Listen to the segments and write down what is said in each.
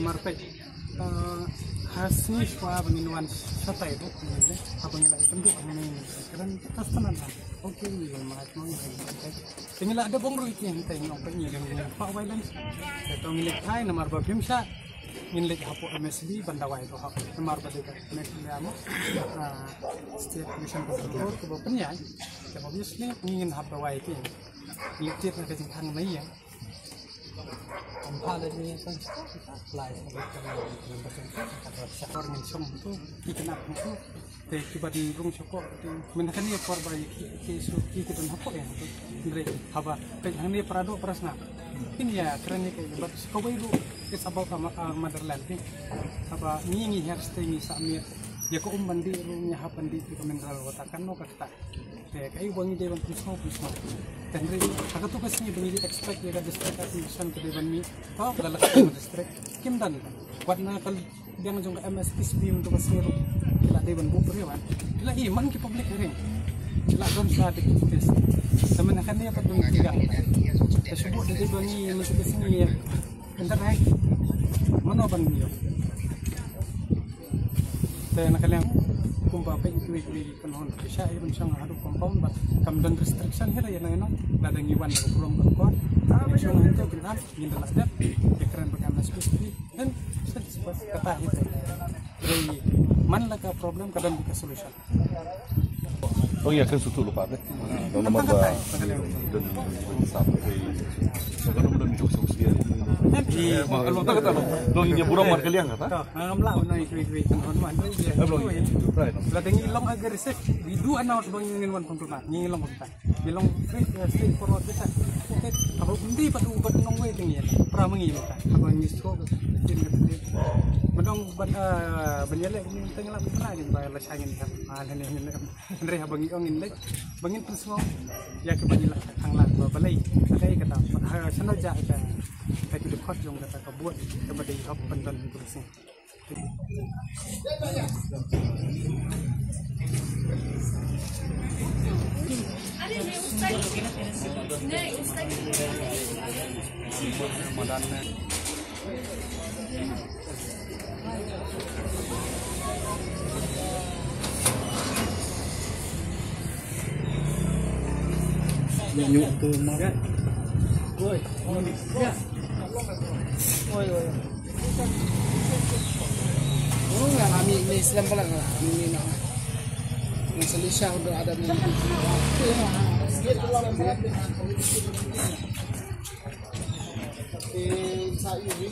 marpe hasni shwa bangin shata itu apa nila penduk ini keren kastanan oke mahat mau ini ada bongro itu yang kita ingin open yang pak violence atau milik hai nomor babimsa milik hapo MSB bandawai itu hapo nomor badika next amo state commission control ke bawahnya obviously ingin hapo wai itu milik dia ke jengkang mai ya Ampal ini kan apply sektor mensong itu dikenal itu tiba di rung soko menakan dia korban isu kita hapok ya dari haba kayak ini perado perasna ini ya keren nih kayak buat kau itu it's about motherland nih apa ini harus samir ya kau mandi rumnya hapan di mineral watakan no kata kayak wangi dewan pusat dan dari agak tuh kesini begini expect ya kan district administration ke dewan mi kau kalau district kim dan warna kalau dia ngajung ke MSPSB untuk kesini kila dewan bukur ya kan kila iman ke publik ini kila don sadik tes teman akan dia apa dong tiga tersebut dari bangi masuk ke sini ya bentar naik mana ban dia dan kalian kumpa pe ikwi penhon bisa ibun sang hadu compound ba kam dan restriction hera yana yana ladang iwan ko pulang ko so nanti kita minta ladap ekran bagi MSPSB dan kata itu dari mana ka problem kadang bisa solution oh iya kan suatu lupa deh dalam apa dan sampai sekarang udah mencoba solusi kalau tak kata lo ini burung marka liang kata ngamla ono ikwi penhon man ladang ilong agresif di dua anak bang ingin wan pengtunan ngilong kita ilong straight forward kita apa undi padu bat nong we tinggi pra mengi kita apa ngisro menong banyale tengah lah pernah gitu bayar lasangin kan ini Andre abang ingin lek bangin pensmo ya ke banyak anglah balai balai kata sana jah kita kayak di kot jong kata kebuat kepada hop pendan bersih nyuk tu makan. Oi, ya. Oi. Oh, nggak kami ini Islam pula nggak? Ini nak. Masalah udah ada ni. Saya ini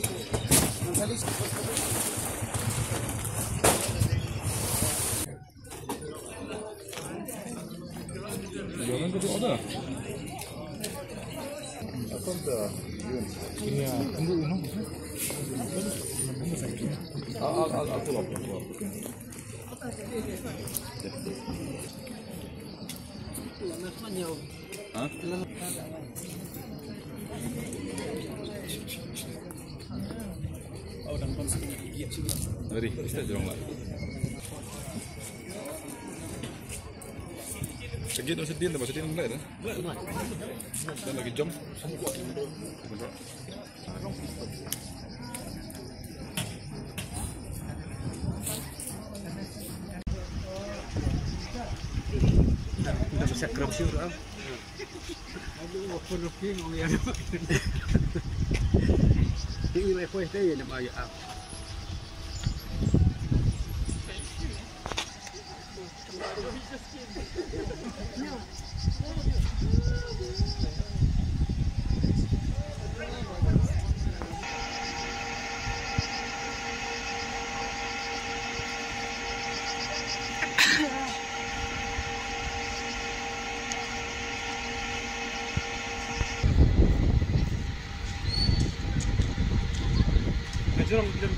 masalah. Jangan kedua ada. Apa dah? Ini ya, tunggu ini. Aku lapor. Oh, dan konsep giat juga. Mari, kita jalan lagi. Segit masih dia, masih dia mulai dah. Dan lagi jam. Kita bisa kerap sih orang. Aduh, waktu looking orang yang apa? Ini lepas dia nak bayar. Jom, kita